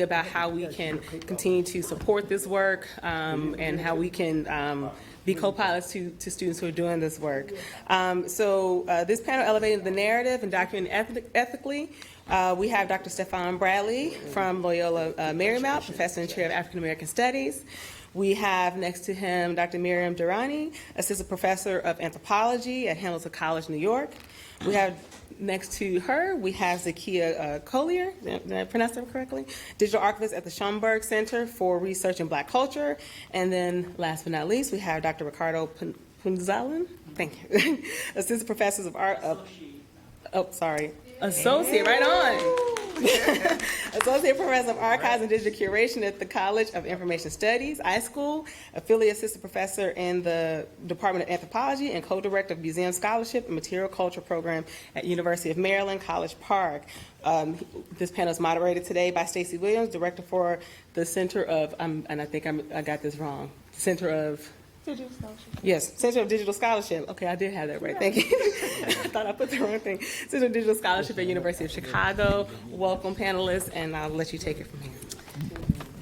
about how we can continue to support this work and how we can be co-pilots to students who are doing this work. This panel elevating the narrative and documenting ethically. We have Dr. Stefan Bradley from Loyola Marymount, Professor and Chair of African American Studies. We have next to him Dr. Miriam Durrani, Assistant Professor of Anthropology at Hamilton College, New York. We have next to her, we have Zakia Collier, did I pronounce that correctly? Digital Archivist at the Schomburg Center for Research in Black Culture. And then last but not least, we have Dr. Ricardo Punzalan, thank you, Assistant Professor of Art of, Associate, right on. Associate Professor of Archives and Digital Curation at the College of Information Studies, iSchool, Affiliate Assistant Professor in the Department of Anthropology, and Co-Director of Museum Scholarship and Material Culture Program at University of Maryland, College Park. This panel is moderated today by Stacey Williams, Director for the Center of, and I think I got this wrong, Center of, Digital Scholarship. Yes, Center of Digital Scholarship. Okay, I did have that right. Thank you. I thought I put the wrong thing. Center of Digital Scholarship at University of Chicago. Welcome, panelists, and I'll let you take it from here.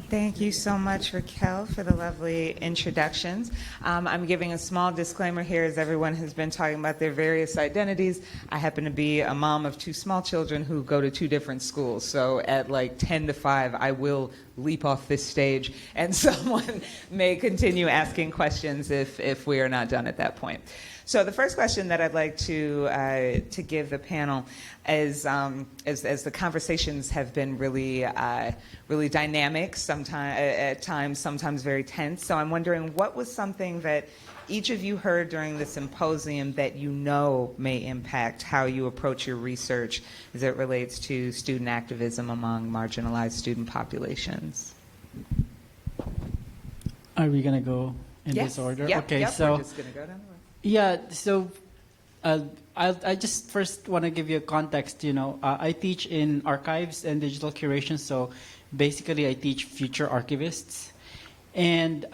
Thank you so much, Raquel, for the lovely introductions. I'm giving a small disclaimer here as everyone has been talking about their various identities. I happen to be a mom of 2 small children who go to 2 different schools. So at like 10 to 5, I will leap off this stage and someone may continue asking questions if we are not done at that point. So the first question that I'd like to give the panel is, as the conversations have been really dynamic, at times, sometimes very tense. So I'm wondering, what was something that each of you heard during the symposium that you know may impact how you approach your research as it relates to student activism among marginalized student populations? Are we going to go in this order? Yep, okay, yep, so we're just going to go down the list. Yeah, so I just first want to give you a context. I teach in archives and digital curation, so basically I teach future archivists. And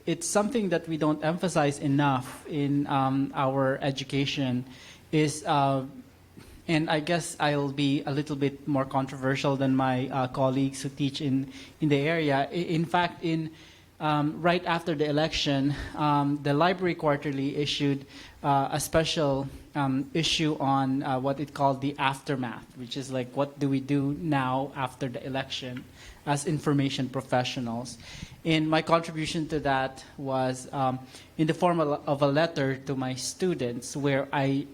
it's something that we don't emphasize enough in our education is, and I guess I'll be a little bit more controversial than my colleagues who teach in the area. In fact, right after the election, the Library Quarterly issued a special issue on what it called the aftermath, which is like, what do we do now after the election as information professionals? And my contribution to that was in the form of a letter to my students, where I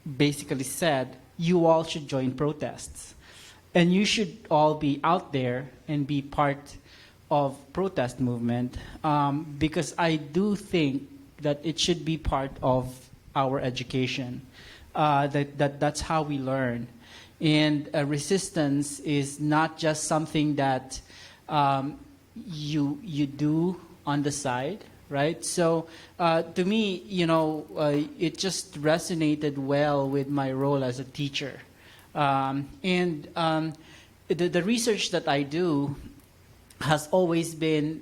basically said, you all should join protests. And you should all be out there and be part of protest movement, because I do think that it should be part of our education. That's how we learn. And resistance is not just something that you do on the side, right? So to me, it just resonated well with my role as a teacher. The research that I do has always been,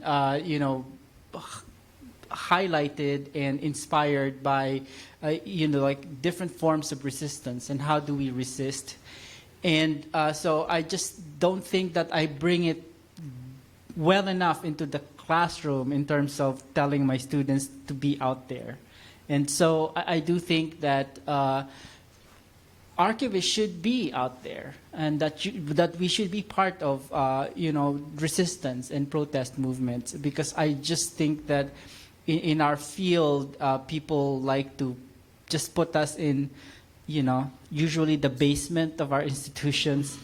highlighted and inspired by, like different forms of resistance and how do we resist. And so I just don't think that I bring it well enough into the classroom in terms of telling my students to be out there. And so I do think that archivists should be out there, and that we should be part of resistance and protest movements, because I just think that in our field, people like to just put us in, usually the basement of our institutions,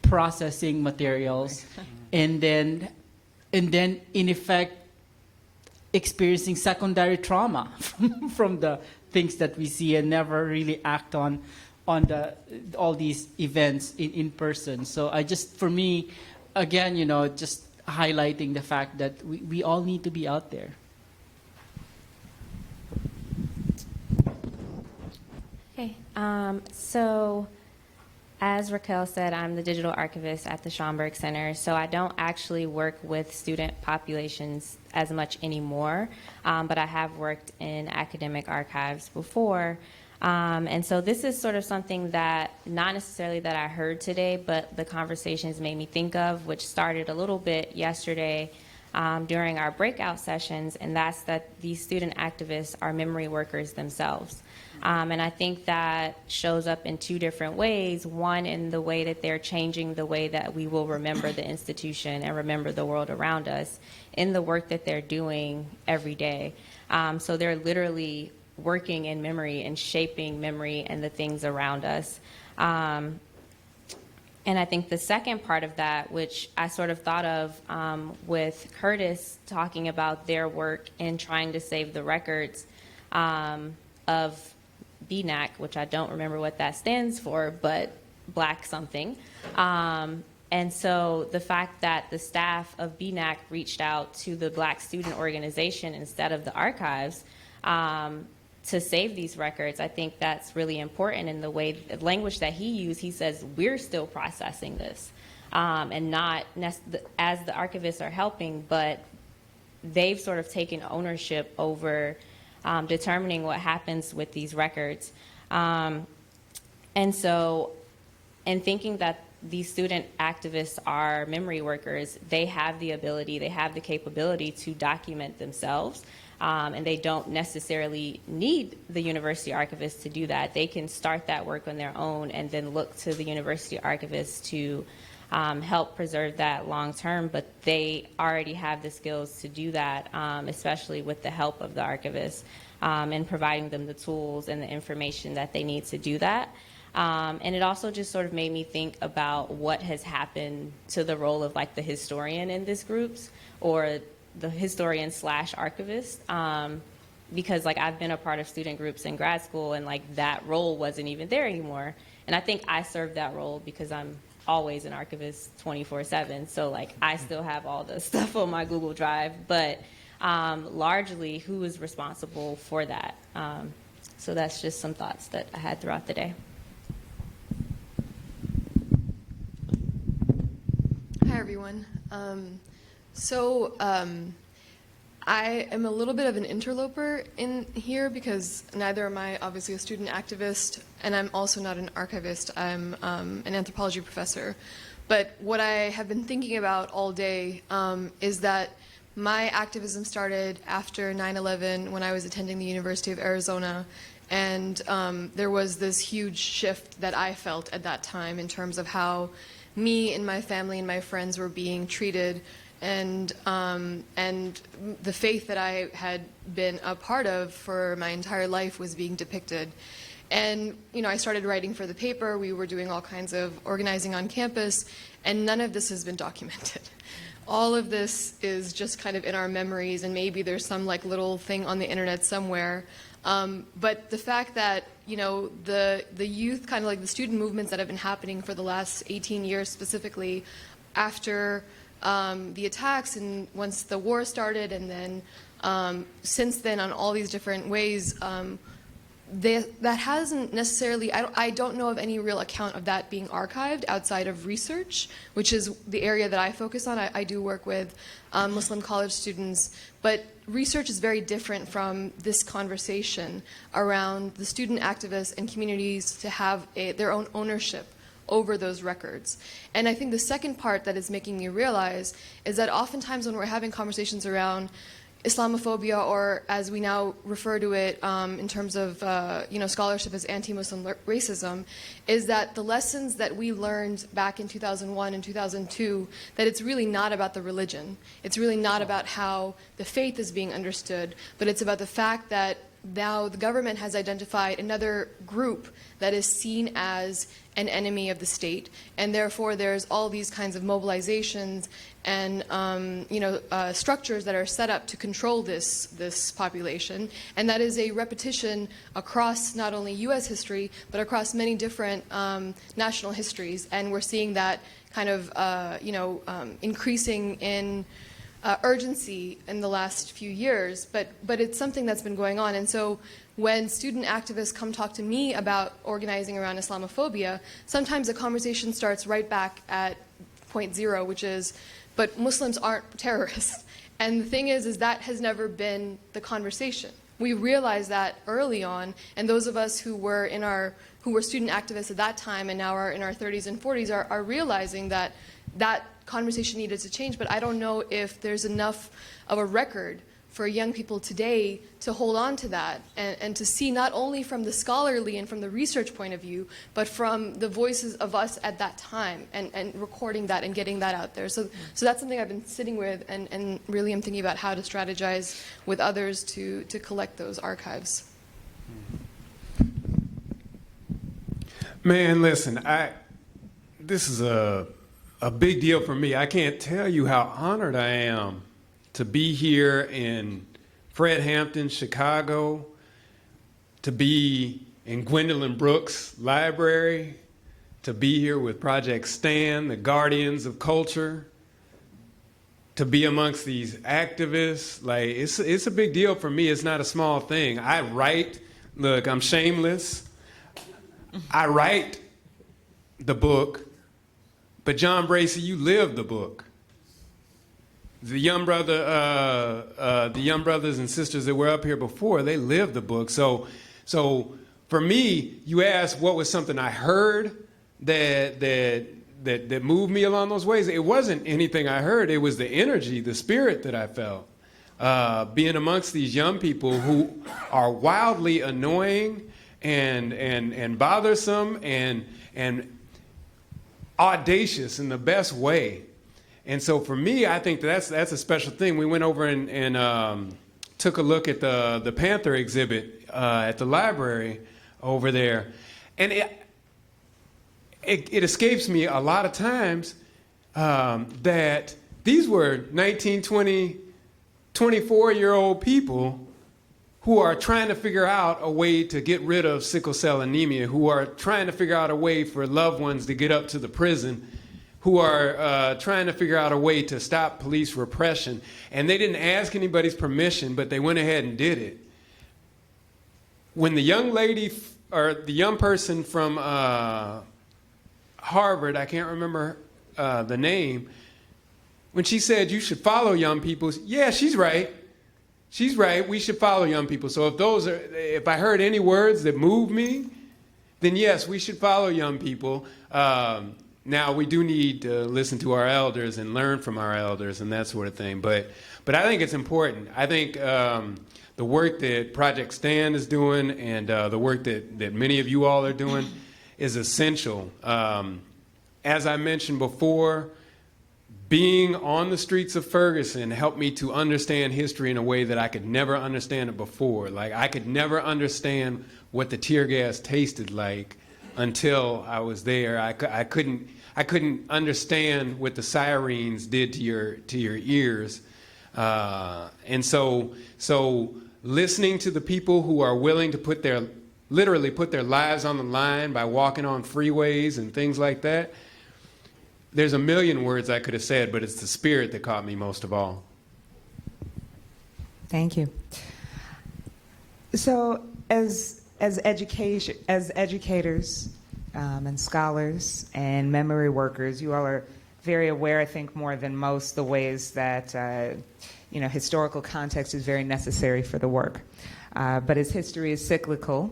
processing materials, and then in effect experiencing secondary trauma from the things that we see, and never really act on all these events in person. So for me, again, just highlighting the fact that we all need to be out there. Okay, so as Raquel said, I'm the digital archivist at the Schomburg Center, so I don't actually work with student populations as much anymore, but I have worked in academic archives before. And so this is sort of something that, not necessarily that I heard today, but the conversations made me think of, which started a little bit yesterday during our breakout sessions, and that's that these student activists are memory workers themselves. And I think that shows up in two different ways. One, in the way that they're changing the way that we will remember the institution and remember the world around us in the work that they're doing every day. So they're literally working in memory and shaping memory and the things around us. And I think the second part of that, which I sort of thought of with Curtis talking about their work in trying to save the records of BNAC, which I don't remember what that stands for, but Black something. And so the fact that the staff of BNAC reached out to the Black student organization instead of the archives to save these records, I think that's really important. In the way, the language that he used, he says, we're still processing this, and not as the archivists are helping, but they've sort of taken ownership over determining what happens with these records. And so, in thinking that these student activists are memory workers, they have the ability, they have the capability to document themselves. And they don't necessarily need the university archivists to do that. They can start that work on their own and then look to the university archivists to help preserve that long term, but they already have the skills to do that, especially with the help of the archivists and providing them the tools and the information that they need to do that. And it also just sort of made me think about what has happened to the role of like the historian in these groups, or the historian / archivist, because like I've been a part of student groups in grad school, and like that role wasn't even there anymore. And I think I served that role because I'm always an archivist 24/7. So like I still have all the stuff on my Google Drive, but largely who is responsible for that? So that's just some thoughts that I had throughout the day. Hi, everyone. I am a little bit of an interloper in here because neither am I obviously a student activist, and I'm also not an archivist. I'm an anthropology professor. But what I have been thinking about all day is that my activism started after 9/11 when I was attending the University of Arizona, and there was this huge shift that I felt at that time in terms of how me and my family and my friends were being treated, and the faith that I had been a part of for my entire life was being depicted. And I started writing for the paper. We were doing all kinds of organizing on campus, and none of this has been documented. All of this is just kind of in our memories, and maybe there's some like little thing on the internet somewhere. But the fact that the youth, kind of like the student movements that have been happening for the last 18 years specifically, after the attacks and once the war started, and then since then on all these different ways, that hasn't necessarily, I don't know of any real account of that being archived outside of research, which is the area that I focus on. I do work with Muslim college students, but research is very different from this conversation around the student activists and communities to have their own ownership over those records. And I think the second part that is making me realize is that oftentimes when we're having conversations around Islamophobia, or as we now refer to it in terms of scholarship as anti-Muslim racism, is that the lessons that we learned back in 2001 and 2002, that it's really not about the religion. It's really not about how the faith is being understood, but it's about the fact that now the government has identified another group that is seen as an enemy of the state, and therefore there's all these kinds of mobilizations and structures that are set up to control this population, and that is a repetition across not only U.S. history but across many different national histories, and we're seeing that kind of increasing in urgency in the last few years, but it's something that's been going on. And so when student activists come talk to me about organizing around Islamophobia, sometimes the conversation starts right back at point zero, which is, but Muslims aren't terrorists. And the thing is that has never been the conversation. We realized that early on, and those of us who were student activists at that time and now are in our 30s and 40s are realizing that that conversation needed to change. But I don't know if there's enough of a record for young people today to hold on to that and to see not only from the scholarly and from the research point of view, but from the voices of us at that time and recording that and getting that out there. So that's something I've been sitting with and really am thinking about how to strategize with others to collect those archives. Man, listen, this is a big deal for me. I can't tell you how honored I am to be here in Fred Hampton, Chicago, to be in Gwendolyn Brooks Library, to be here with Project Stand, the Guardians of Culture, to be amongst these activists. Like, it's a big deal for me. It's not a small thing. I write, look, I'm shameless. I write the book, but John Bracey, you live the book. The young brothers and sisters that were up here before, they lived the book. So for me, you asked what was something I heard that moved me along those ways. It wasn't anything I heard. It was the energy, the spirit that I felt. Being amongst these young people who are wildly annoying and bothersome and audacious in the best way. And so for me, I think that's a special thing. We went over and took a look at the Panther exhibit at the library over there. And it escapes me a lot of times that these were 19, 20, 24-year-old people who are trying to figure out a way to get rid of sickle cell anemia, who are trying to figure out a way for loved ones to get up to the prison, who are trying to figure out a way to stop police repression. And they didn't ask anybody's permission, but they went ahead and did it. When the young lady, or the young person from Harvard, I can't remember the name, when she said you should follow young people, yeah, she's right. She's right, we should follow young people. So if I heard any words that moved me, then yes, we should follow young people. Now, we do need to listen to our elders and learn from our elders and that sort of thing. But I think it's important. I think the work that Project Stand is doing and the work that many of you all are doing is essential. As I mentioned before, being on the streets of Ferguson helped me to understand history in a way that I could never understand it before. Like, I could never understand what the tear gas tasted like until I was there. I couldn't understand what the sirens did to your ears. And so listening to the people who are willing to literally put their lives on the line by walking on freeways and things like that, there's a million words I could have said, but it's the spirit that caught me most of all. Thank you. So as educators and scholars and memory workers, you all are very aware, I think, more than most, the ways that historical context is very necessary for the work. But as history is cyclical,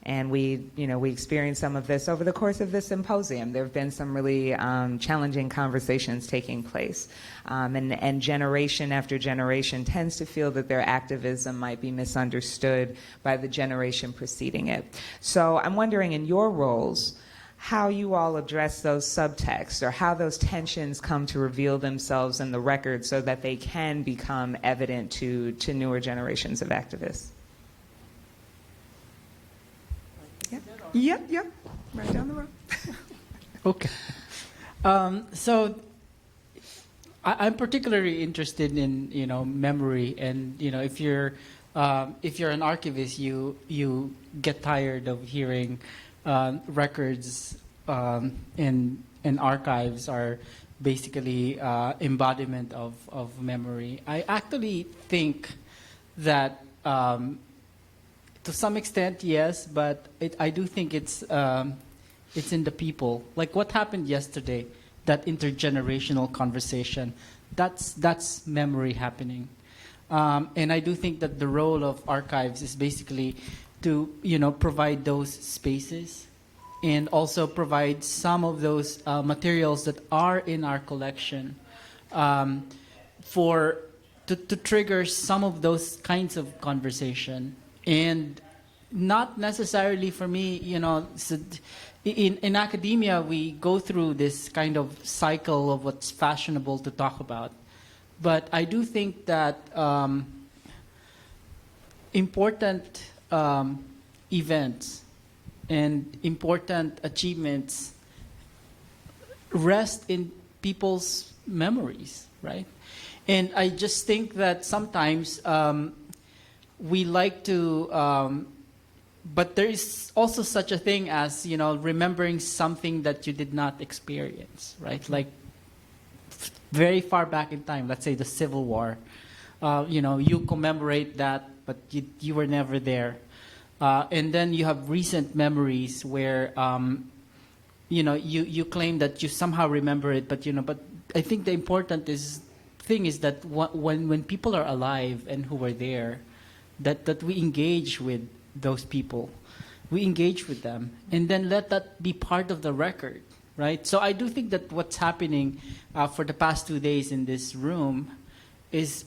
and we experienced some of this over the course of this symposium. There have been some really challenging conversations taking place. And generation after generation tends to feel that their activism might be misunderstood by the generation preceding it. So I'm wondering, in your roles, how you all address those subtexts or how those tensions come to reveal themselves in the record so that they can become evident to newer generations of activists. Yep. Right down the road. Okay. So I'm particularly interested in memory, and if you're an archivist, you get tired of hearing records in archives are basically embodiment of memory. I actually think that to some extent, yes, but I do think it's in the people. Like what happened yesterday, that intergenerational conversation, that's memory happening. And I do think that the role of archives is basically to, provide those spaces and also provide some of those materials that are in our collection to trigger some of those kinds of conversation. And not necessarily for me, in academia, we go through this kind of cycle of what's fashionable to talk about. But I do think that important events and important achievements rest in people's memories, right? And I just think that sometimes we like to, but there is also such a thing as, remembering something that you did not experience, right? Like very far back in time, let's say the Civil War, you commemorate that, but you were never there. And then you have recent memories where, you claim that you somehow remember it, but I think the important thing is that when people are alive and who were there, that we engage with those people, we engage with them, and then let that be part of the record, right? So I do think that what's happening for the past 2 days in this room is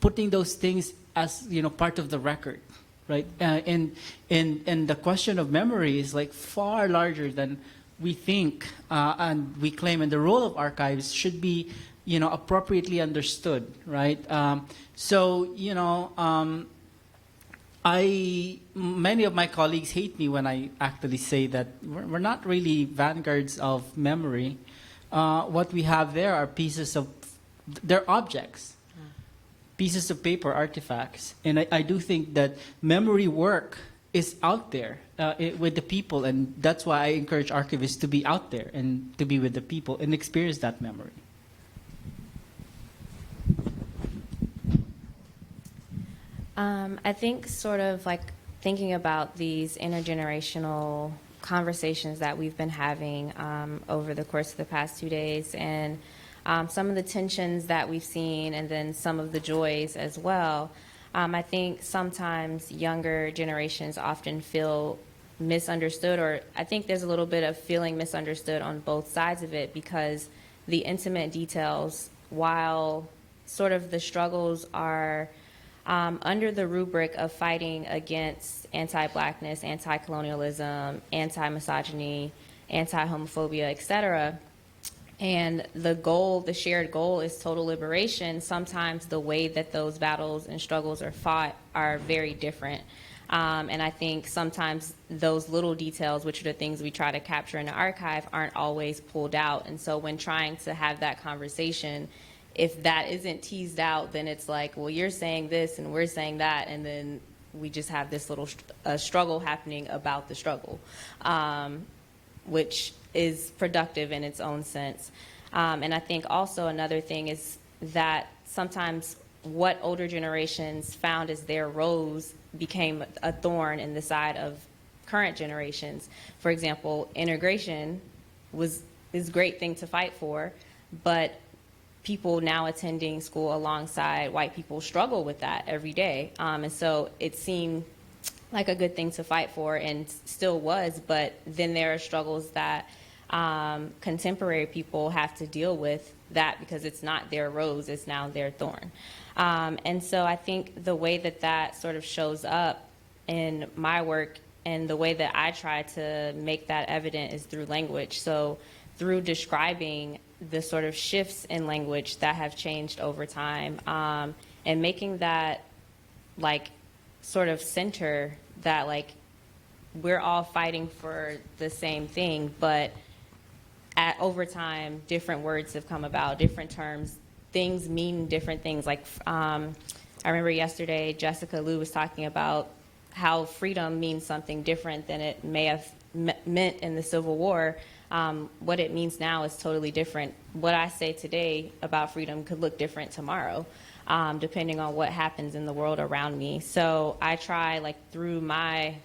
putting those things as part of the record, right? And the question of memory is like far larger than we think and we claim, and the role of archives should be appropriately understood, right? Many of my colleagues hate me when I actually say that we're not really vanguards of memory. What we have there are they're objects, pieces of paper, artifacts. And I do think that memory work is out there with the people, and that's why I encourage archivists to be out there and to be with the people and experience that memory. I think sort of like thinking about these intergenerational conversations that we've been having over the course of the past 2 days, and some of the tensions that we've seen, and then some of the joys as well. I think sometimes younger generations often feel misunderstood, or I think there's a little bit of feeling misunderstood on both sides of it, because the intimate details, while sort of the struggles are under the rubric of fighting against anti-Blackness, anti-colonialism, anti-misogyny, anti-homophobia, etc., and the shared goal is total liberation, sometimes the way that those battles and struggles are fought are very different. And I think sometimes those little details, which are the things we try to capture in the archive, aren't always pulled out. And so when trying to have that conversation, if that isn't teased out, then it's like, well, you're saying this and we're saying that, and then we just have this little struggle happening about the struggle, which is productive in its own sense. And I think also another thing is that sometimes what older generations found as their rose became a thorn in the side of current generations. For example, integration is a great thing to fight for, but people now attending school alongside white people struggle with that every day. And so it seemed like a good thing to fight for, and still was, but then there are struggles that contemporary people have to deal with that because it's not their rose, it's now their thorn. And so I think the way that sort of shows up in my work and the way that I try to make that evident is through language. So through describing the sort of shifts in language that have changed over time, and making that like sort of center that like we're all fighting for the same thing, but over time, different words have come about, different terms, things mean different things. Like I remember yesterday, Jessica Liu was talking about how freedom means something different than it may have meant in the Civil War. What it means now is totally different. What I say today about freedom could look different tomorrow, depending on what happens in the world around me. So I try, like, through my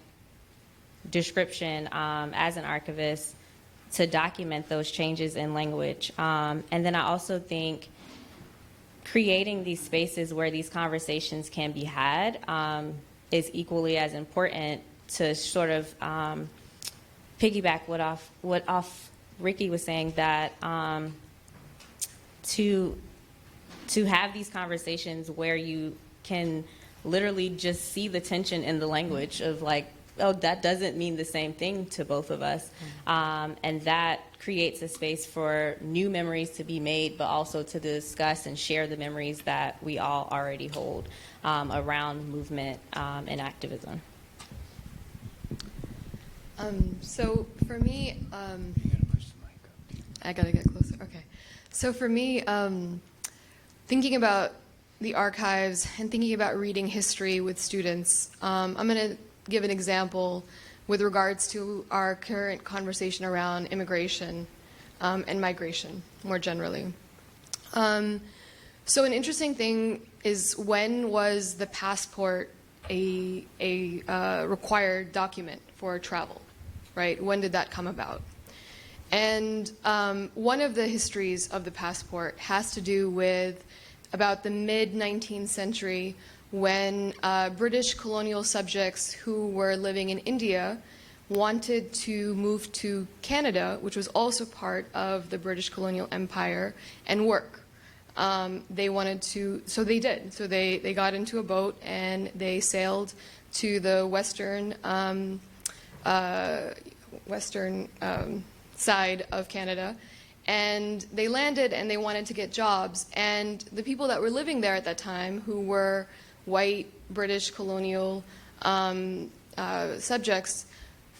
description as an archivist, to document those changes in language. And then I also think creating these spaces where these conversations can be had is equally as important to sort of piggyback what off Ricky was saying, that to have these conversations where you can literally just see the tension in the language of like, oh, that doesn't mean the same thing to both of us. And that creates a space for new memories to be made, but also to discuss and share the memories that we all already hold around movement and activism. So for me, I gotta get closer. Okay. So for me, thinking about the archives and thinking about reading history with students, I'm going to give an example with regards to our current conversation around immigration and migration more generally. So an interesting thing is, when was the passport a required document for travel, right? When did that come about? And one of the histories of the passport has to do with about the mid-19th century, when British colonial subjects who were living in India wanted to move to Canada, which was also part of the British colonial empire, and work. They wanted to, so they did. So they got into a boat and they sailed to the western side of Canada, and they landed and they wanted to get jobs. And the people that were living there at that time, who were white British colonial subjects,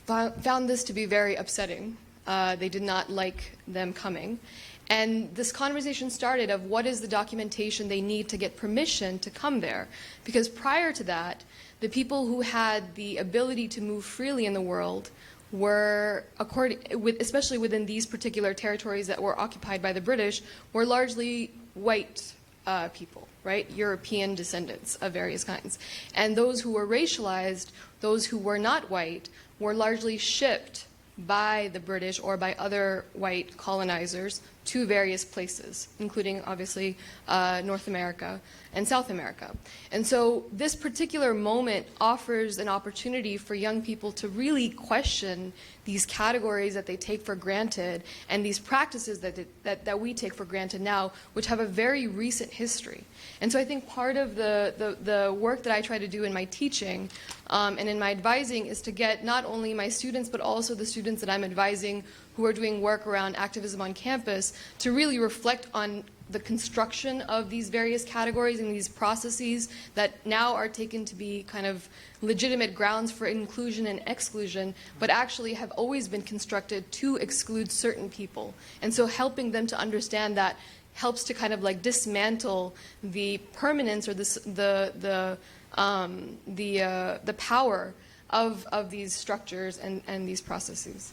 found this to be very upsetting. They did not like them coming. And this conversation started of what is the documentation they need to get permission to come there. Because prior to that, the people who had the ability to move freely in the world were, especially within these particular territories that were occupied by the British, were largely white people, right? European descendants of various kinds. And those who were racialized, those who were not white, were largely shipped by the British or by other white colonizers to various places, including obviously North America and South America. And so this particular moment offers an opportunity for young people to really question these categories that they take for granted and these practices that we take for granted now, which have a very recent history. And so I think part of the work that I try to do in my teaching and in my advising is to get not only my students, but also the students that I'm advising who are doing work around activism on campus to really reflect on the construction of these various categories and these processes that now are taken to be kind of legitimate grounds for inclusion and exclusion, but actually have always been constructed to exclude certain people. And so helping them to understand that helps to kind of like dismantle the permanence or the power of these structures and these processes.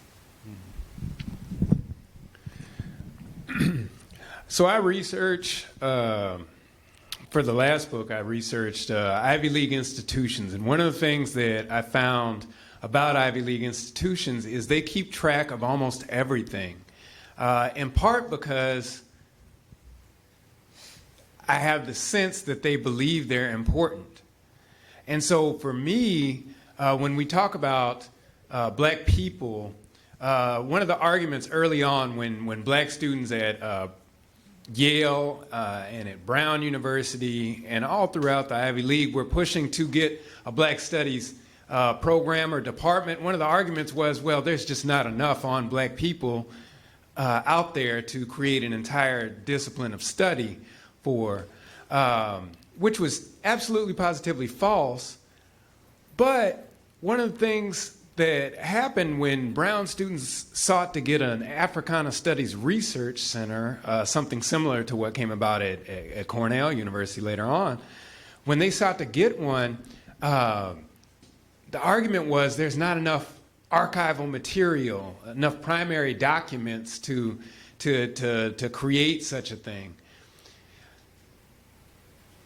So I researched, for the last book, I researched Ivy League institutions. And one of the things that I found about Ivy League institutions is they keep track of almost everything, in part because I have the sense that they believe they're important. And so for me, when we talk about black people, one of the arguments early on when black students at Yale and at Brown University and all throughout the Ivy League were pushing to get a Black Studies program or department, one of the arguments was, well, there's just not enough on black people out there to create an entire discipline of study for, which was absolutely positively false. But one of the things that happened when Brown students sought to get an Africana Studies Research Center, something similar to what came about at Cornell University later on, when they sought to get one, the argument was there's not enough archival material, enough primary documents to create such a thing.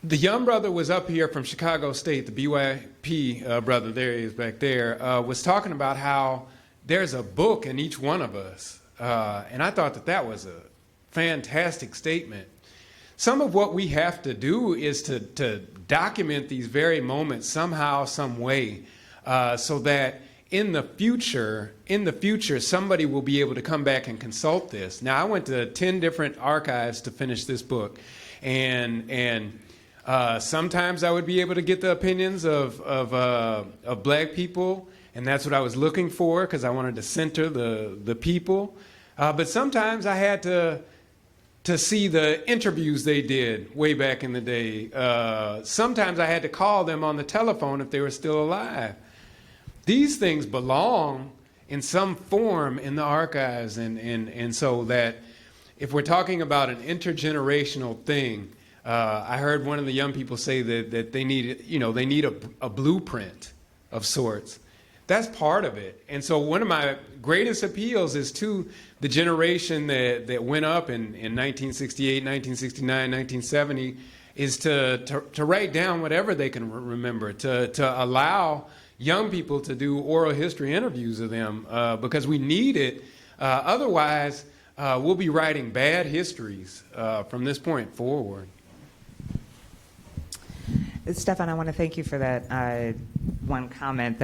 The young brother was up here from Chicago State, the BYP brother, there he is back there, was talking about how there's a book in each one of us. And I thought that was a fantastic statement. some of what we have to do is to document these very moments somehow, some way, so that in the future, somebody will be able to come back and consult this. Now, I went to 10 different archives to finish this book, and sometimes I would be able to get the opinions of black people, and that's what I was looking for because I wanted to center the people. But sometimes I had to see the interviews they did way back in the day. Sometimes I had to call them on the telephone if they were still alive. These things belong in some form in the archives, and so that if we're talking about an intergenerational thing, I heard one of the young people say that they need a blueprint of sorts. That's part of it. And so one of my greatest appeals is to the generation that went up in 1968, 1969, 1970, is to write down whatever they can remember, to allow young people to do oral history interviews of them, because we need it. Otherwise, we'll be writing bad histories from this point forward. Stefan, I want to thank you for that one comment.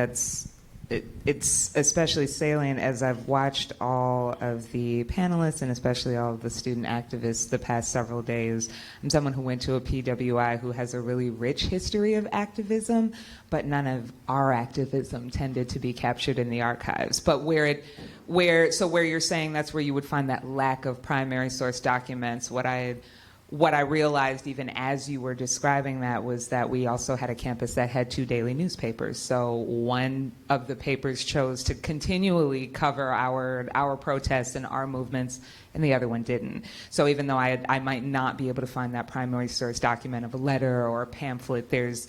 It's especially salient as I've watched all of the panelists and especially all of the student activists the past several days. I'm someone who went to a PWI who has a really rich history of activism, but none of our activism tended to be captured in the archives. But where you're saying that's where you would find that lack of primary source documents, what I realized even as you were describing that was that we also had a campus that had 2 daily newspapers. So one of the papers chose to continually cover our protests and our movements, and the other one didn't. So even though I might not be able to find that primary source document of a letter or a pamphlet, there is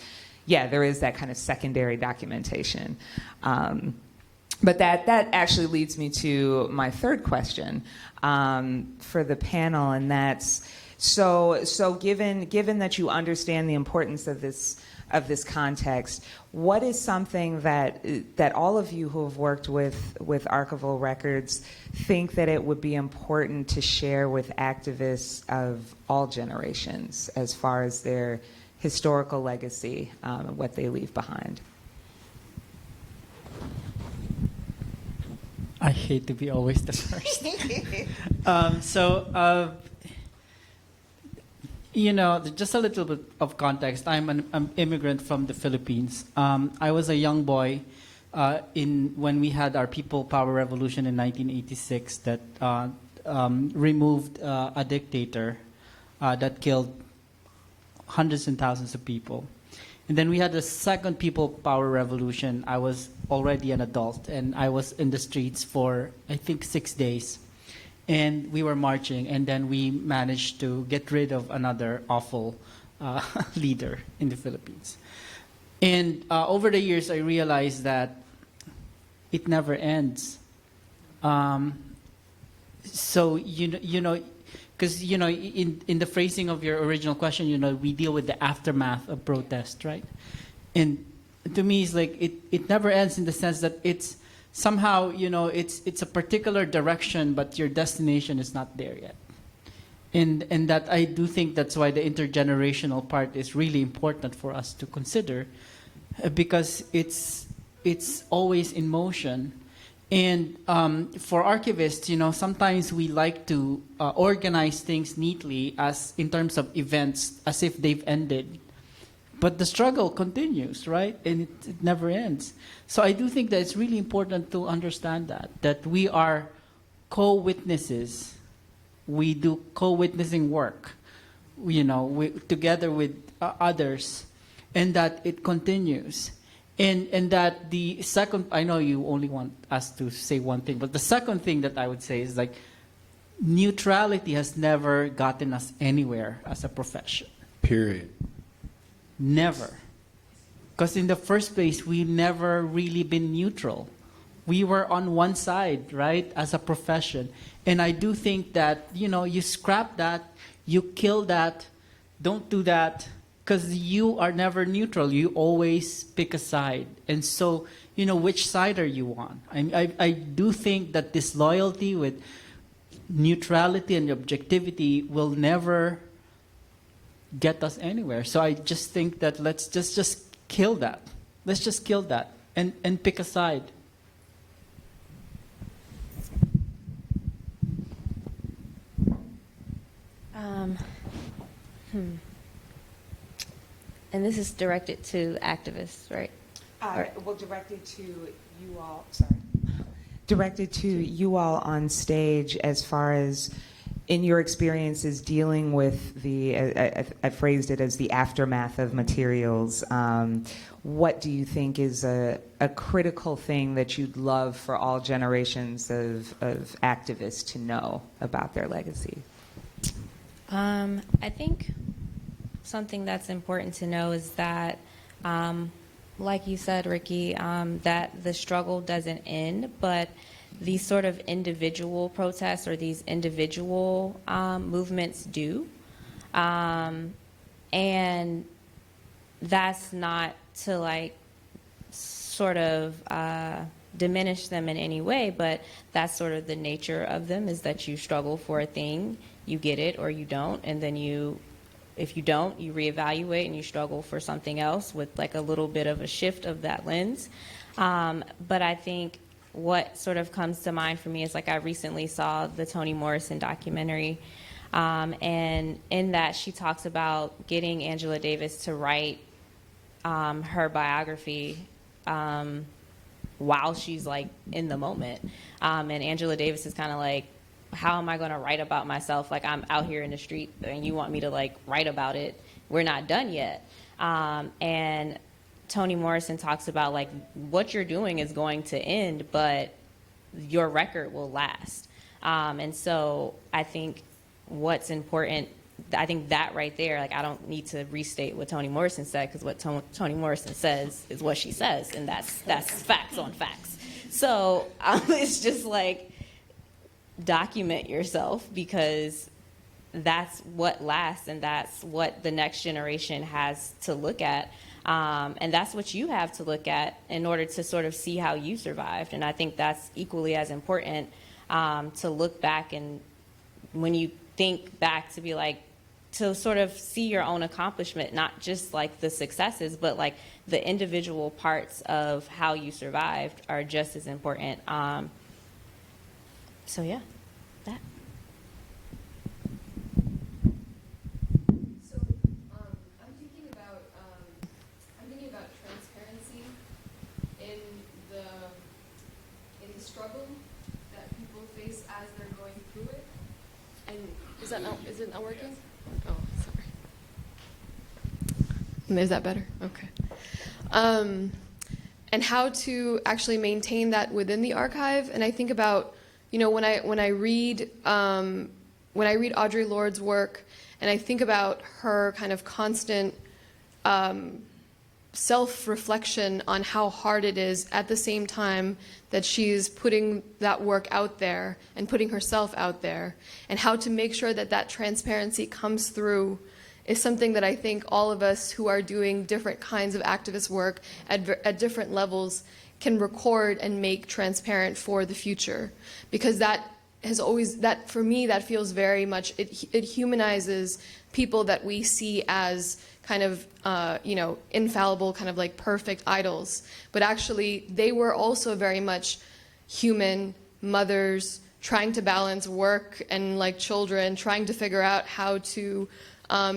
that kind of secondary documentation. But that actually leads me to my third question for the panel, and that's, So given that you understand the importance of this context, what is something that all of you who have worked with archival records think that it would be important to share with activists of all generations as far as their historical legacy and what they leave behind? I hate to be always the first. Just a little bit of context. I'm an immigrant from the Philippines. I was a young boy when we had our People Power Revolution in 1986 that removed a dictator that killed hundreds and thousands of people. And then we had the second People Power Revolution. I was already an adult, and I was in the streets for, I think, 6 days. And we were marching, and then we managed to get rid of another awful leader in the Philippines. And over the years, I realized that it never ends. Because in the phrasing of your original question, we deal with the aftermath of protest, right? And to me, it's like it never ends in the sense that it's somehow, it's a particular direction, but your destination is not there yet. And that I do think that's why the intergenerational part is really important for us to consider, because it's always in motion. And for archivists, sometimes we like to organize things neatly as in terms of events, as if they've ended. But the struggle continues, right? And it never ends. So I do think that it's really important to understand that we are co-witnesses. We do co-witnessing work, together with others, and that it continues. And that the second, I know you only want us to say one thing, but the second thing that I would say is like neutrality has never gotten us anywhere as a profession. Period. Never. Because in the first place, we never really been neutral. We were on one side, right, as a profession. And I do think that, you scrap that, you kill that, don't do that, because you are never neutral. You always pick a side. And so, which side are you on? I do think that this loyalty with neutrality and objectivity will never get us anywhere. So I just think that let's just kill that. Let's just kill that and pick a side. And this is directed to activists, right? Well, directed to you all, sorry. Directed to you all on stage as far as in your experiences dealing with the, I phrased it as the aftermath of materials. What do you think is a critical thing that you'd love for all generations of activists to know about their legacy? I think something that's important to know is that, like you said, Ricky, that the struggle doesn't end, but these sort of individual protests or these individual movements do. And that's not to like sort of diminish them in any way, but that's sort of the nature of them, is that you struggle for a thing, you get it or you don't, and then if you don't, you reevaluate and you struggle for something else with like a little bit of a shift of that lens. But I think what sort of comes to mind for me is like I recently saw the Toni Morrison documentary, and in that she talks about getting Angela Davis to write her biography while she's like in the moment. And Angela Davis is kind of like, how am I going to write about myself? Like, I'm out here in the street and you want me to like write about it. We're not done yet. And Toni Morrison talks about like what you're doing is going to end, but your record will last. And so I think what's important, I think that right there, like I don't need to restate what Toni Morrison said, because what Toni Morrison says is what she says, and that's facts on facts. So it's just like, document yourself, because that's what lasts and that's what the next generation has to look at. And that's what you have to look at in order to sort of see how you survived. And I think that's equally as important, to look back, and when you think back, to be like, to sort of see your own accomplishment, not just like the successes, but like the individual parts of how you survived are just as important. So yeah, that. So I'm thinking about transparency in the struggle that people face as they're going through it. And is it not working? Oh, sorry. Is that better? Okay. And how to actually maintain that within the archive. And I think about, you know, when I read Audre Lorde's work, and I think about her kind of constant self-reflection on how hard it is at the same time that she's putting that work out there and putting herself out there, and how to make sure that that transparency comes through, is something that I think all of us who are doing different kinds of activist work at different levels can record and make transparent for the future. Because that has always, that for me, that feels very much, it humanizes people that we see as kind of, infallible, kind of like perfect idols. But actually, they were also very much human mothers trying to balance work and like children, trying to figure out how to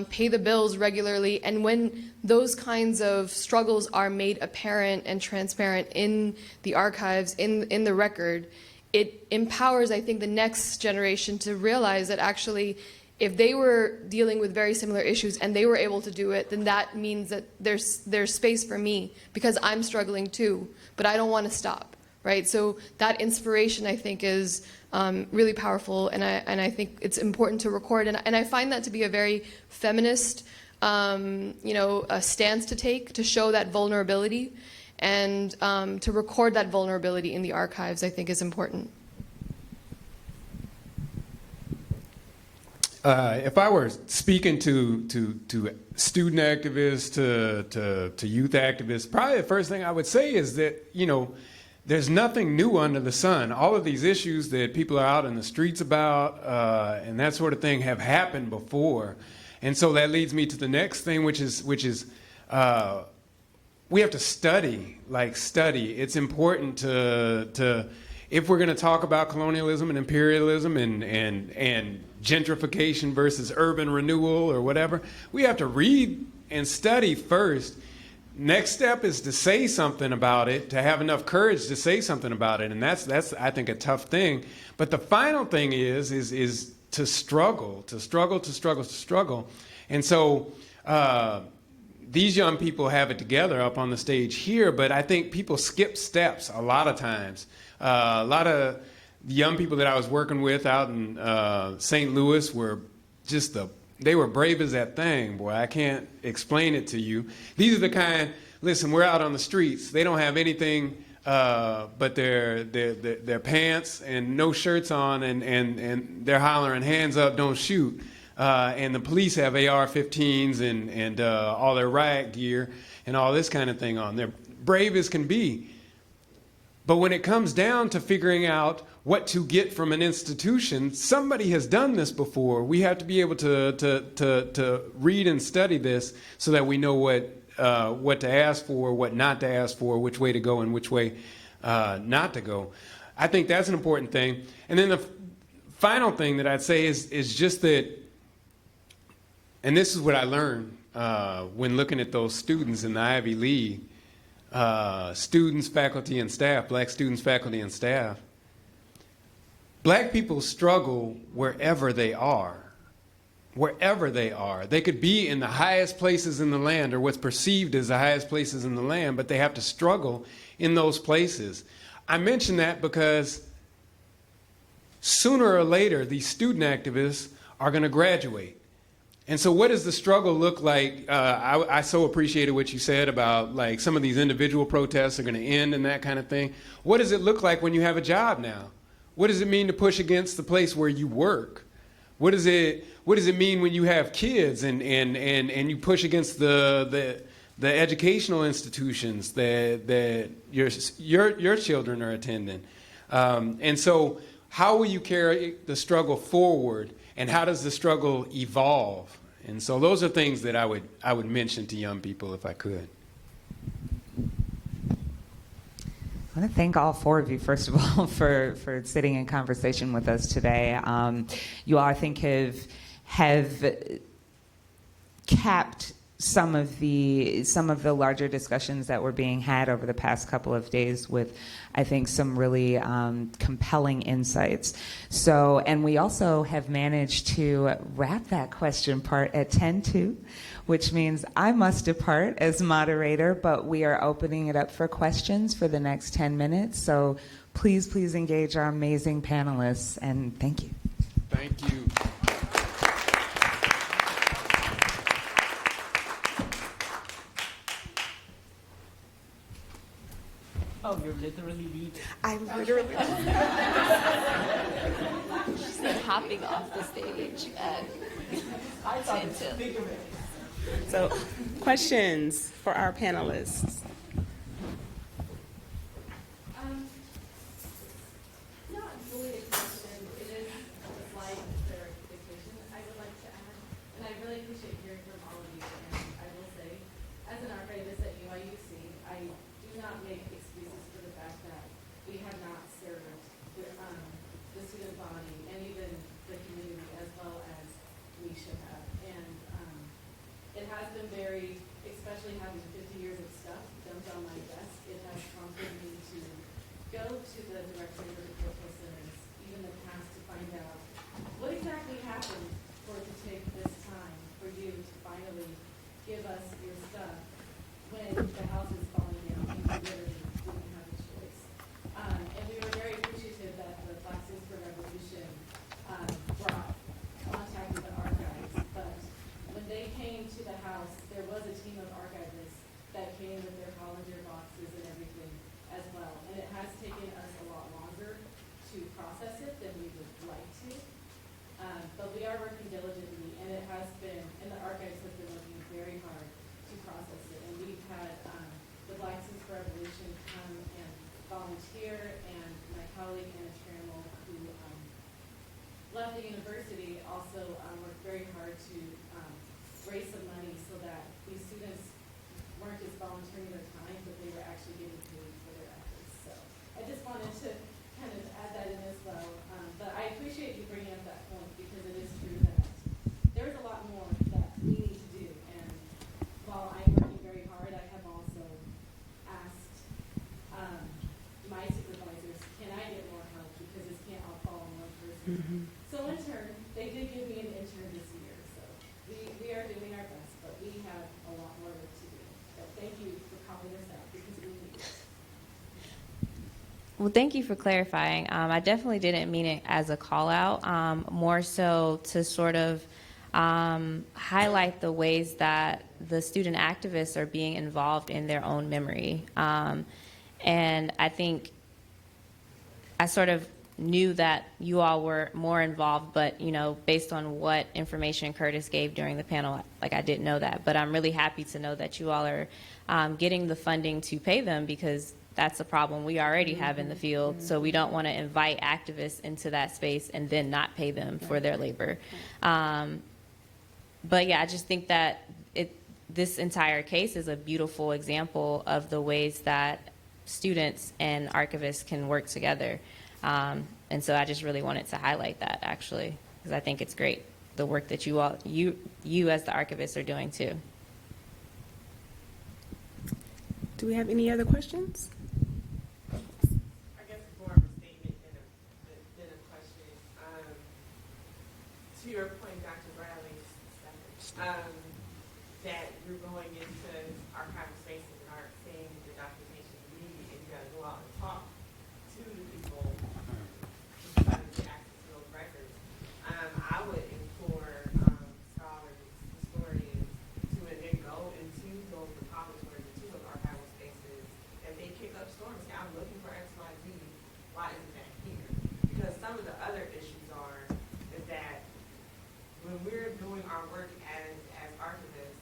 pay the bills regularly. And when those kinds of struggles are made apparent and transparent in the archives, in the record, it empowers, I think, the next generation to realize that actually, if they were dealing with very similar issues and they were able to do it, then that means that there's space for me, because I'm struggling too, but I don't want to stop, right? So that inspiration, I think, is really powerful, and I think it's important to record, and I find that to be a very feminist, a stance to take, to show that vulnerability, and to record that vulnerability in the archives, I think, is important. If I were speaking to student activists, to youth activists, probably the first thing I would say is that, there's nothing new under the sun. All of these issues that people are out in the streets about and that sort of thing have happened before. And so that leads me to the next thing, which is we have to study. It's important to if we're going to talk about colonialism and imperialism and gentrification versus urban renewal or whatever, we have to read and study first. Next step is to say something about it, to have enough courage to say something about it, and that's I think a tough thing. But the final thing is to struggle. And so these young people have it together up on the stage here, but I think people skip steps a lot of times. A lot of the young people that I was working with out in St. Louis were just they were brave as that thing, boy. I can't explain it to you. These are the kind, listen, we're out on the streets. They don't have anything but their pants and no shirts on, and they're hollering, hands up, don't shoot. And the police have AR-15s and all their riot gear and all this kind of thing on. They're brave as can be. But when it comes down to figuring out what to get from an institution, somebody has done this before. We have to be able to read and study this so that we know what to ask for, what not to ask for, which way to go and which way not to go. I think that's an important thing. And then the final thing that I'd say is just that, and this is what I learned when looking at those students in the Ivy League, students, faculty, and staff, black students, faculty, and staff. Black people struggle wherever they are. Wherever they are. They could be in the highest places in the land, or what's perceived as the highest places in the land, but they have to struggle in those places. I mention that because sooner or later, these student activists are going to graduate. And so what does the struggle look like? I so appreciated what you said about like some of these individual protests are going to end and that kind of thing. What does it look like when you have a job now? What does it mean to push against the place where you work? What does it mean when you have kids and you push against the educational institutions that your children are attending? And so how will you carry the struggle forward, and how does the struggle evolve? And so those are things that I would mention to young people if I could. I want to thank all four of you, first of all, for sitting in conversation with us today. You all, I think, have capped some of the larger discussions that were being had over the past couple of days with, I think, some really compelling insights. So, and we also have managed to wrap that question part at 10:02, which means I must depart as moderator, but we are opening it up for questions for the next 10 minutes. So please engage our amazing panelists, and thank you. Thank you. Oh, you're literally leaving. I'm literally. She's hopping off the stage at 10:02. So, questions for our panelists? Not fully a question, it is a slight clarification I would like to add, and I really appreciate hearing from all of you, and I will say, as an archivist at UIUC, I do not make excuses for the fact that we have not served the student body and even the community as well as we should have. And it has been very, especially having 50 years of stuff dumped on my desk, it has prompted me to go to the directors of the cultural centers, even the past, to find out what exactly happened for it to take this time for you to finally give us your stuff when the house is falling down and you literally didn't have a choice. And we were very appreciative that the Black Sister Revolution contacted the archives, but when they came to the house, there was a team of archivists that came with their Hollinger boxes and everything as well. And it has taken us a lot longer to process it than we would like to. But we are working diligently, and it has been, and the archives have been working very hard to process it. And we've had the Black Sister Revolution come and volunteer, and my colleague Anna Trammell, who left the university, also worked very hard to raise some money so that these students weren't just volunteering their time, but they were actually getting paid for their efforts. So I just wanted to kind of add that in as well. But I appreciate you bringing up that point because it is true that there's a lot more that we need to do. And while I'm working very hard, I have also asked my supervisors, can I get more help because this can't all fall on one person. So in turn, they did give me an intern this year. So we are doing our best, but we have a lot more work to do. But thank you for calling us out because we need it. Well, thank you for clarifying. I definitely didn't mean it as a call out, more so to sort of highlight the ways that the student activists are being involved in their own memory. And I think I sort of knew that you all were more involved, but, you know, based on what information Curtis gave during the panel, like I didn't know that. But I'm really happy to know that you all are getting the funding to pay them because that's a problem we already have in the field. So we don't want to invite activists into that space and then not pay them for their labor. But yeah, I just think that this entire case is a beautiful example of the ways that students and archivists can work together. And so I just really wanted to highlight that actually, because I think it's great, the work that you all, you as the archivists are doing too. Do we have any other questions? I guess it's more of a statement than a question. To your point, Dr. Bradley, that you're going into archival spaces and aren't seeing the documentation you need, and you got to go out and talk to the people to try to get access to those records. I would implore scholars, historians, to when they go into those repositories, into those archival spaces, if they pick up stories, say, I'm looking for X, Y, Z, why isn't that here? Because some of the other issues is that when we're doing our work as archivists,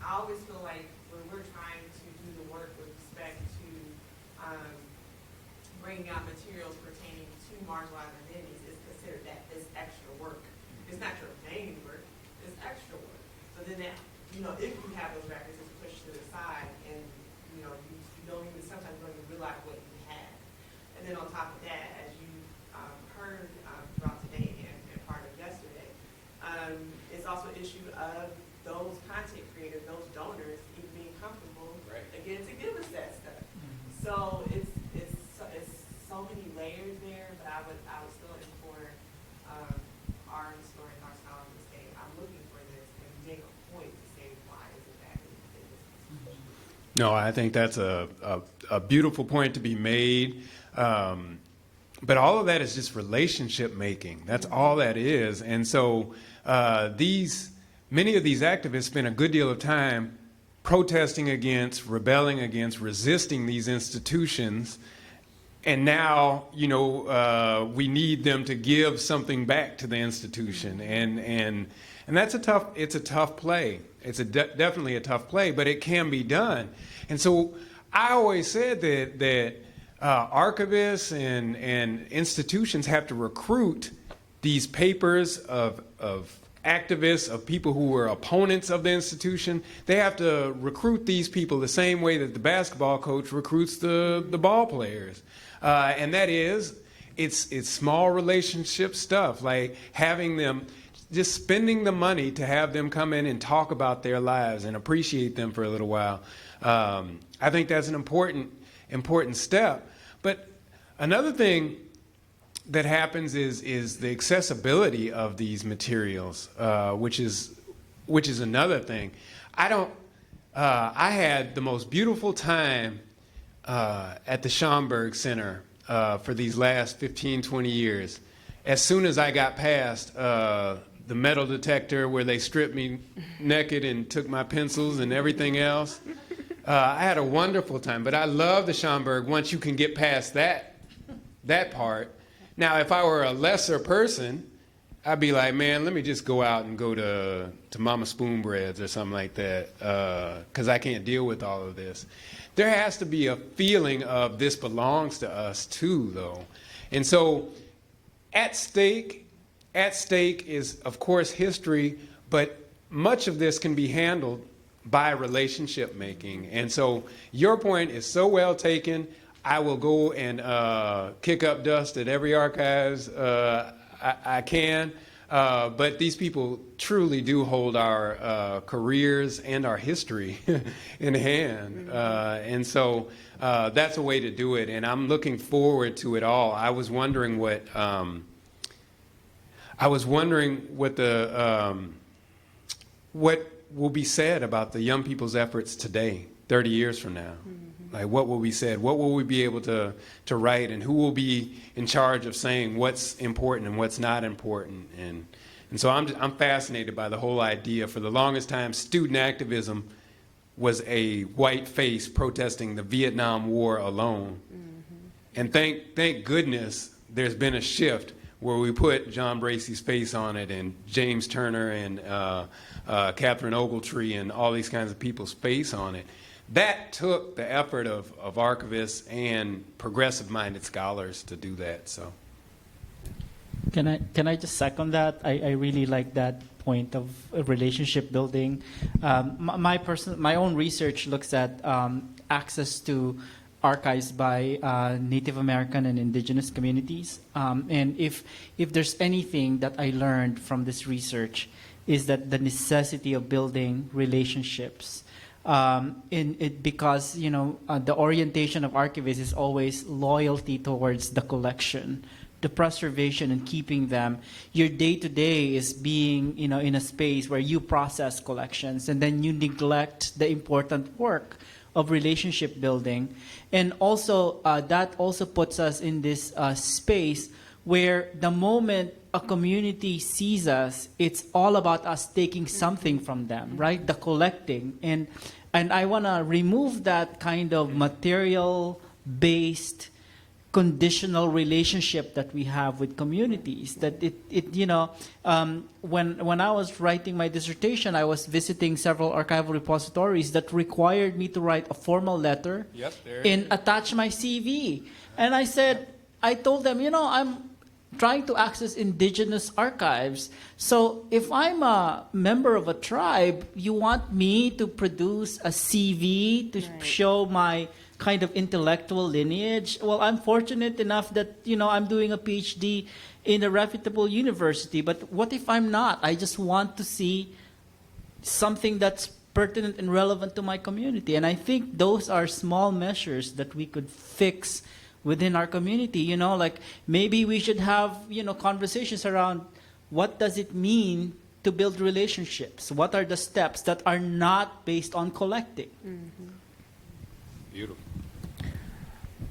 I always feel like when we're trying to do the work with respect to bringing out materials pertaining to marginalized identities, it's considered that it's extra work. It's not your main work, it's extra work. So then that, if you have those records, it's pushed to the side and, you don't even, sometimes don't even realize what you have. And then on top of that, as you heard throughout today and part of yesterday, it's also an issue of those content creators, those donors, even being comfortable again to give us that stuff. So it's so many layers there, but I would still implore our historians, our scholars to say, I'm looking for this and make a point to say why isn't that in this institution. No, I think that's a beautiful point to be made. But all of that is just relationship making. That's all that is. And so many of these activists spend a good deal of time protesting against, rebelling against, resisting these institutions. And now, we need them to give something back to the institution. And that's it's a tough play. It's definitely a tough play, but it can be done. And so I always said that archivists and institutions have to recruit these papers of activists, of people who were opponents of the institution. They have to recruit these people the same way that the basketball coach recruits the ball players. And that is, it's small relationship stuff, like having them, just spending the money to have them come in and talk about their lives and appreciate them for a little while. I think that's an important step. But another thing that happens is the accessibility of these materials, which is another thing. I had the most beautiful time at the Schomburg Center for these last 15, 20 years. As soon as I got past the metal detector where they stripped me naked and took my pencils and everything else, I had a wonderful time. But I love the Schomburg once you can get past that part. Now, if I were a lesser person, I'd be like, man, let me just go out and go to Mama Spoonbreads or something like that, because I can't deal with all of this. There has to be a feeling of this belongs to us too, though. And so at stake is, of course, history, but much of this can be handled by relationship making. And so your point is so well taken. I will go and kick up dust at every archives I can. But these people truly do hold our careers and our history in hand. And so that's a way to do it. And I'm looking forward to it all. I was wondering what what will be said about the young people's efforts today, 30 years from now. Like, what will be said? What will we be able to write? And who will be in charge of saying what's important and what's not important? And so I'm fascinated by the whole idea. For the longest time, student activism was a white face protesting the Vietnam War alone. And thank goodness there's been a shift where we put John Bracey's face on it, and James Turner and Catherine Ogletree and all these kinds of people's face on it. That took the effort of archivists and progressive-minded scholars to do that. So, Can I just second that? I really like that point of relationship building. My own research looks at access to archives by Native American and indigenous communities. And if there's anything that I learned from this research, is that the necessity of building relationships. Because the orientation of archivists is always loyalty towards the collection, the preservation and keeping them. Your day-to-day is being in a space where you process collections, and then you neglect the important work of relationship building. And also that also puts us in this space where the moment a community sees us, it's all about us taking something from them, right? The collecting. And I want to remove that kind of material-based conditional relationship that we have with communities. That when I was writing my dissertation, I was visiting several archival repositories that required me to write a formal letter and attach my CV. And I told them, I'm trying to access indigenous archives. So if I'm a member of a tribe, you want me to produce a CV to show my kind of intellectual lineage? Well, I'm fortunate enough that, I'm doing a PhD in a reputable university, but what if I'm not? I just want to see something that's pertinent and relevant to my community. And I think those are small measures that we could fix within our community. Like maybe we should have, conversations around what does it mean to build relationships? What are the steps that are not based on collecting? beautiful.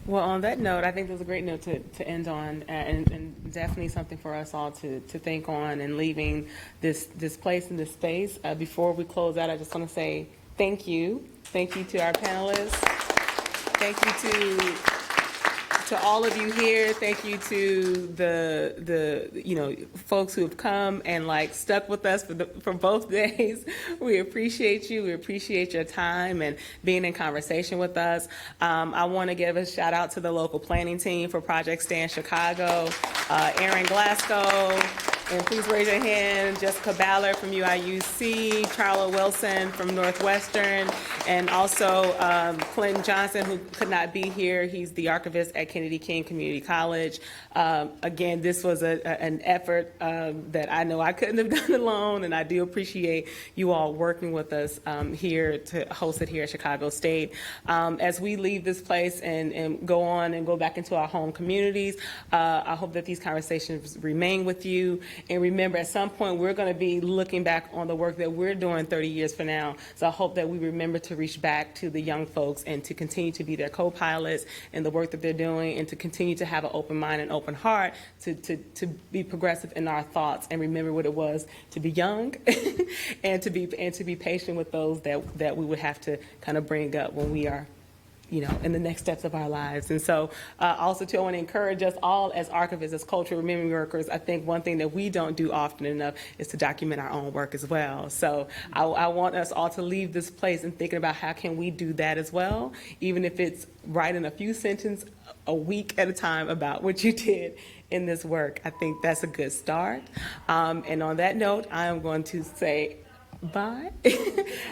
Well, on that note, I think it was a great note to end on, and definitely something for us all to think on and leaving this place and this space. Before we close out, I just want to say thank you. Thank you to our panelists. Thank you to all of you here. Thank you to the folks who have come and stuck with us for both days. We appreciate you. We appreciate your time and being in conversation with us. I want to give a shout out to the local planning team for Project Stand Chicago, Aaron Glasgow, and please raise your hand, Jessica Ballard from UIUC, Charla Wilson from Northwestern, and also Clinton Johnson, who could not be here. He's the archivist at Kennedy King Community College. Again, this was an effort that I know I couldn't have done alone, and I do appreciate you all working with us here to host it here at Chicago State. As we leave this place and go on and go back into our home communities, I hope that these conversations remain with you. And remember, at some point, we're going to be looking back on the work that we're doing 30 years from now. So I hope that we remember to reach back to the young folks and to continue to be their co-pilots in the work that they're doing, and to continue to have an open mind and open heart to be progressive in our thoughts and remember what it was to be young and to be patient with those that we would have to kind of bring up when we are in the next steps of our lives. And so also too, I want to encourage us all as archivists, as cultural memory workers. I think one thing that we don't do often enough is to document our own work as well. So I want us all to leave this place and thinking about how can we do that as well, even if it's writing a few sentences a week at a time about what you did in this work. I think that's a good start. And on that note, I am going to say Bye.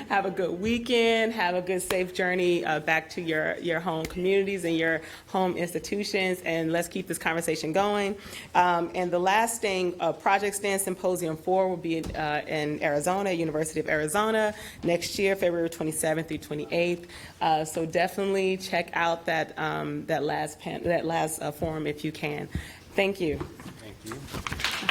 Have a good weekend. Have a good, safe journey back to your home communities and your home institutions. And let's keep this conversation going. And the last thing, Project Stand Symposium 4 will be in Arizona, University of Arizona, next year, February 27th through 28th. So definitely check out that last forum if you can. Thank you. Thank you.